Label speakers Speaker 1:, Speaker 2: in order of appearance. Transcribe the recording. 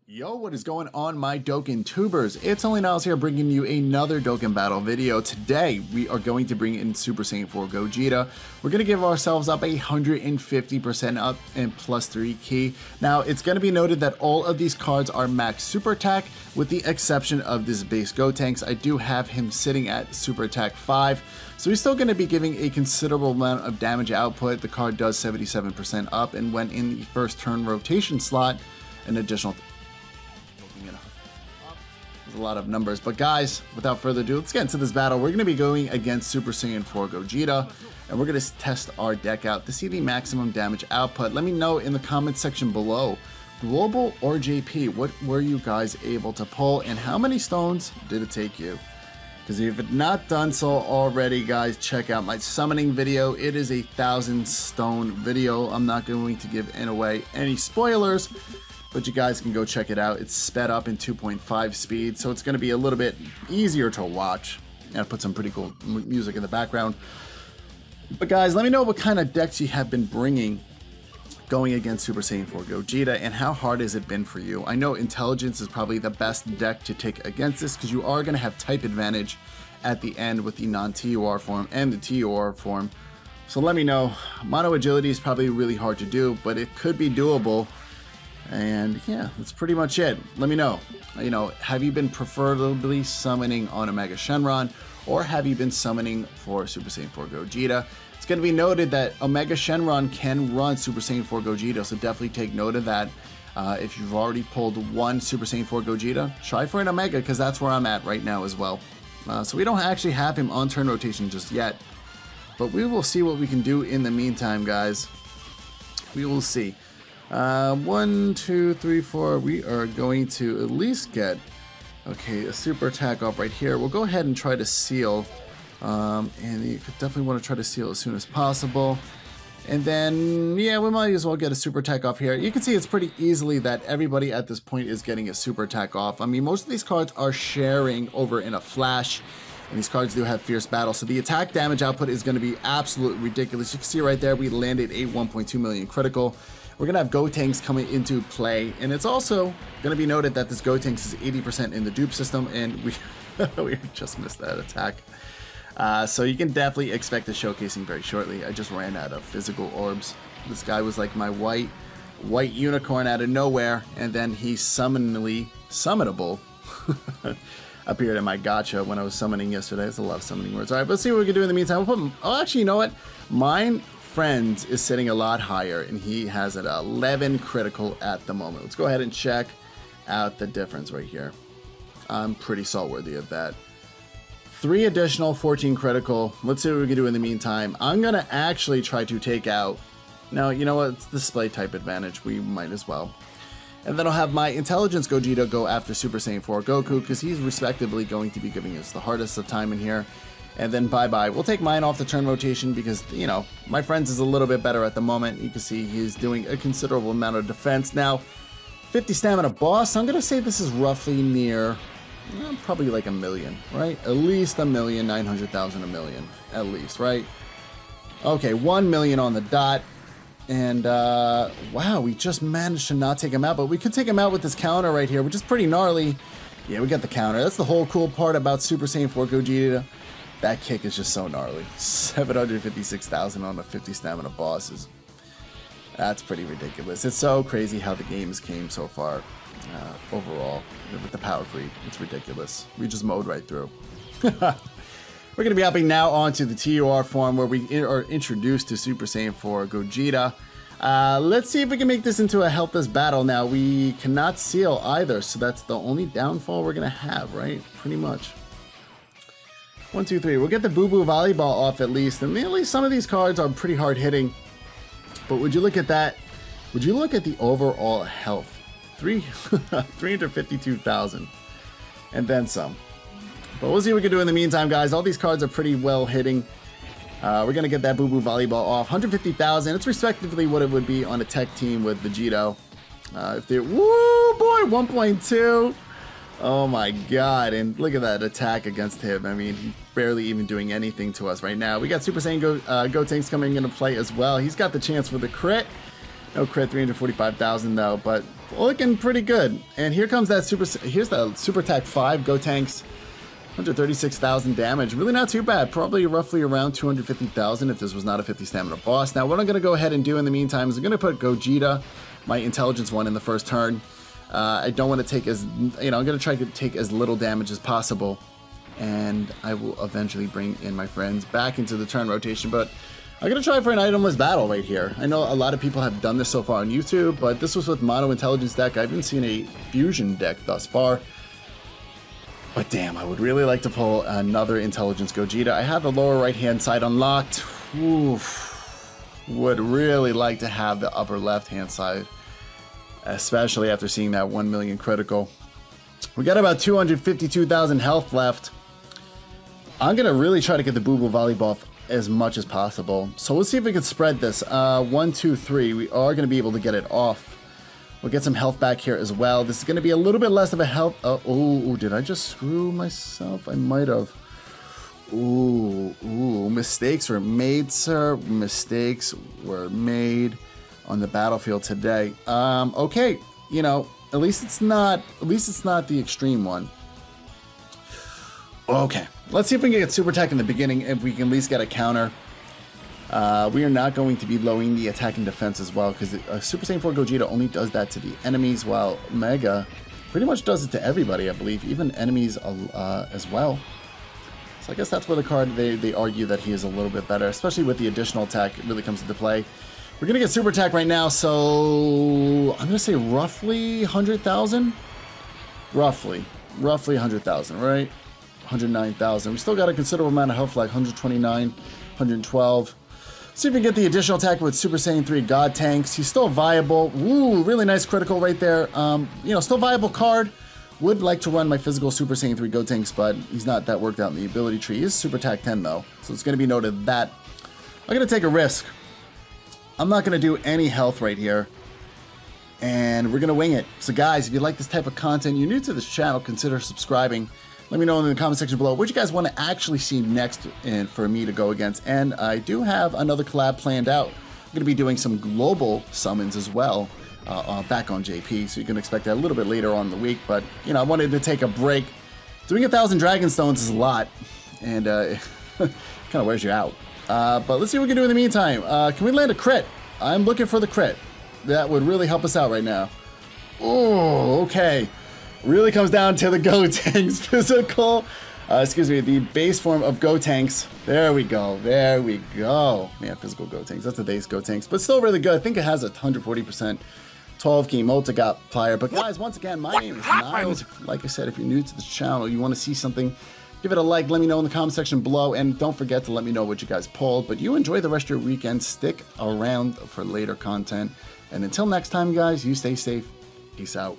Speaker 1: Yo, what is going on, my Dokkan tubers? It's Only Niles here, bringing you another Dokkan battle video. Today, we are going to bring in Super Saiyan 4 Gogeta. We're going to give ourselves up 150% up and +3 key. Now, it's going to be noted that all of these cards are max super attack, with the exception of this base Gotenks. I do have him sitting at super attack 5, so he's still going to be giving a considerable amount of damage output. The card does 77% up, and when in the first turn rotation slot, an additional a lot of numbers. But guys, without further ado, let's get into this battle. We're going to be going against Super Saiyan 4 Gogeta, and we're going to test our deck out to see the maximum damage output. Let me know in the comments section below, global or JP, what were you guys able to pull, and how many stones did it take you? Because if you've not done so already, guys, check out my summoning video. It is a 1,000 stone video. I'm not going to give away any spoilers, but you guys can go check it out. It's sped up in 2.5 speed, so it's going to be a little bit easier to watch. And I put some pretty cool music in the background. But guys, let me know what kind of decks you have been bringing going against Super Saiyan 4 Gogeta, and how hard has it been for you? I know Intelligence is probably the best deck to take against this, because you are going to have type advantage at the end with the non-TUR form and the TUR form. So let me know. Mono Agility is probably really hard to do, but it could be doable. And yeah, that's pretty much it. Let me know. Have you been preferably summoning on Omega Shenron, or have you been summoning for Super Saiyan 4 Gogeta? It's going to be noted that Omega Shenron can run Super Saiyan 4 Gogeta, so definitely take note of that. If you've already pulled one Super Saiyan 4 Gogeta, try for an Omega, because that's where I'm at right now as well. So we don't actually have him on turn rotation just yet, but we will see what we can do in the meantime, guys. We will see. 1, 2, 3, 4. We are going to at least get, okay, a super attack off right here. We'll go ahead and try to seal, and you definitely want to try to seal as soon as possible. And then, yeah, we might as well get a super attack off here. You can see it's pretty easily that everybody at this point is getting a super attack off. I mean, most of these cards are sharing over in a flash, and these cards do have fierce battle, so the attack damage output is going to be absolutely ridiculous. You can see right there, we landed a 1.2 million critical. We're going to have Gotenks coming into play, and it's also going to be noted that this Gotenks is 80% in the dupe system, and we just missed that attack. So you can definitely expect a showcasing very shortly. I just ran out of physical orbs. This guy was like my white unicorn out of nowhere, and then he summonable appeared in my gacha when I was summoning yesterday. There's a lot of summoning words. All right, let's see what we can do in the meantime. We'll put, oh, actually, you know what? Mine Friends is sitting a lot higher, and he has an 11 critical at the moment. Let's go ahead and check out the difference right here. I'm pretty salt-worthy of that. 3 additional, 14 critical. Let's see what we can do in the meantime. I'm going to actually try to take out... No, you know what? It's display type advantage. We might as well. And then I'll have my Intelligence Gogeta go after Super Saiyan 4 Goku, because he's respectively going to be giving us the hardest of time in here. And then bye-bye. We'll take mine off the turn rotation because, you know, my friend's is a little bit better at the moment. You can see he's doing a considerable amount of defense. Now, 50 stamina boss, I'm going to say this is roughly near, probably like 1 million, right? At least 1,900,000, 1 million, at least, right? Okay, 1 million on the dot. And, wow, we just managed to not take him out, but we could take him out with this counter right here, which is pretty gnarly. Yeah, we got the counter. That's the whole cool part about Super Saiyan 4 Gogeta. That kick is just so gnarly. 756,000 on a 50 stamina boss that's pretty ridiculous. It's so crazy how the games came so far overall with the power creep. It's ridiculous. We just mowed right through. We're going to be hopping now onto the TUR form, where we are introduced to Super Saiyan 4 Gogeta. Let's see if we can make this into a helpless battle. Now, we cannot seal either, so that's the only downfall we're going to have, right? Pretty much. 1, 2, 3. We'll get the Boo Boo Volleyball off at least. And at least some of these cards are pretty hard hitting. But would you look at that? Would you look at the overall health? 352,000. And then some. But we'll see what we can do in the meantime, guys. All these cards are pretty well hitting. We're going to get that Boo Boo Volleyball off. 150,000. It's respectively what it would be on a tech team with Vegito. If they, woo, boy, 1.2. Oh my god, and look at that attack against him. I mean, he's barely even doing anything to us right now. We got Super Saiyan Gotenks coming into play as well. He's got the chance for the crit, No crit, 345,000 though, but looking pretty good. And here comes that here's the Super Attack 5 Gotenks. 136,000 damage. Really not too bad. Probably roughly around 250,000 if this was not a 50 stamina boss. Now, what I'm going to go ahead and do in the meantime is I'm going to put Gogeta, my intelligence one, in the first turn. I don't want to take as, I'm going to try to take as little damage as possible. And I will eventually bring in my friends back into the turn rotation. But I'm going to try for an itemless battle right here. I know a lot of people have done this so far on YouTube, but this was with mono intelligence deck. I haven't seen a fusion deck thus far. But damn, I would really like to pull another intelligence Gogeta. I have the lower right-hand side unlocked. Oof. Would really like to have the upper left-hand side, especially after seeing that 1 million critical. We got about 252,000 health left. I'm going to really try to get the Boo Boo Volleyball as much as possible. So we'll see if we can spread this. 1, 2, 3. We are going to be able to get it off. We'll get some health back here as well. This is going to be a little bit less of a health. Oh, did I just screw myself? I might have. Ooh, mistakes were made, sir. Mistakes were made on the battlefield today. Okay, at least it's not the extreme one. Okay, let's see if we can get Super Attack in the beginning, if we can at least get a counter. We are not going to be lowering the attack and defense as well, because Super Saiyan 4 Gogeta only does that to the enemies, while Mega pretty much does it to everybody, I believe, even enemies as well. So I guess that's where the card, they argue that he is a little bit better, especially with the additional attack. It really comes into play. We're going to get Super Attack right now, so I'm going to say roughly 100,000? Roughly 100,000, right? 109,000. We still got a considerable amount of health, like 129, 112. See if we can get the additional attack with Super Saiyan 3 God Tanks. He's still viable. Ooh, really nice critical right there. Still viable card. Would like to run my physical Super Saiyan 3 God Tanks, but he's not that worked out in the ability tree. He is Super Attack 10 though, so it's going to be noted that I'm going to take a risk. I'm not going to do any health right here, and we're going to wing it. So guys, if you like this type of content, you're new to this channel, consider subscribing. Let me know in the comment section below what you guys want to actually see next for me to go against. And I do have another collab planned out. I'm going to be doing some global summons as well back on JP. So you can expect that a little bit later on in the week. But, I wanted to take a break. Doing 1,000 Dragon Stones is a lot. And it kind of wears you out. But let's see what we can do in the meantime. Can we land a crit? I'm looking for the crit. That would really help us out right now. Oh, okay. Really comes down to the Gotenks physical, the base form of Gotenks. There we go. Man, physical Gotenks. That's the base Gotenks, but still really good. I think it has a 140% 12 key multiplier. But guys, once again, my name is Niles. Like I said, if you're new to this channel, you want to see something, give it a like. Let me know in the comment section below, and don't forget to let me know what you guys pulled. But you enjoy the rest of your weekend. Stick around for later content. And until next time, guys, you stay safe. Peace out.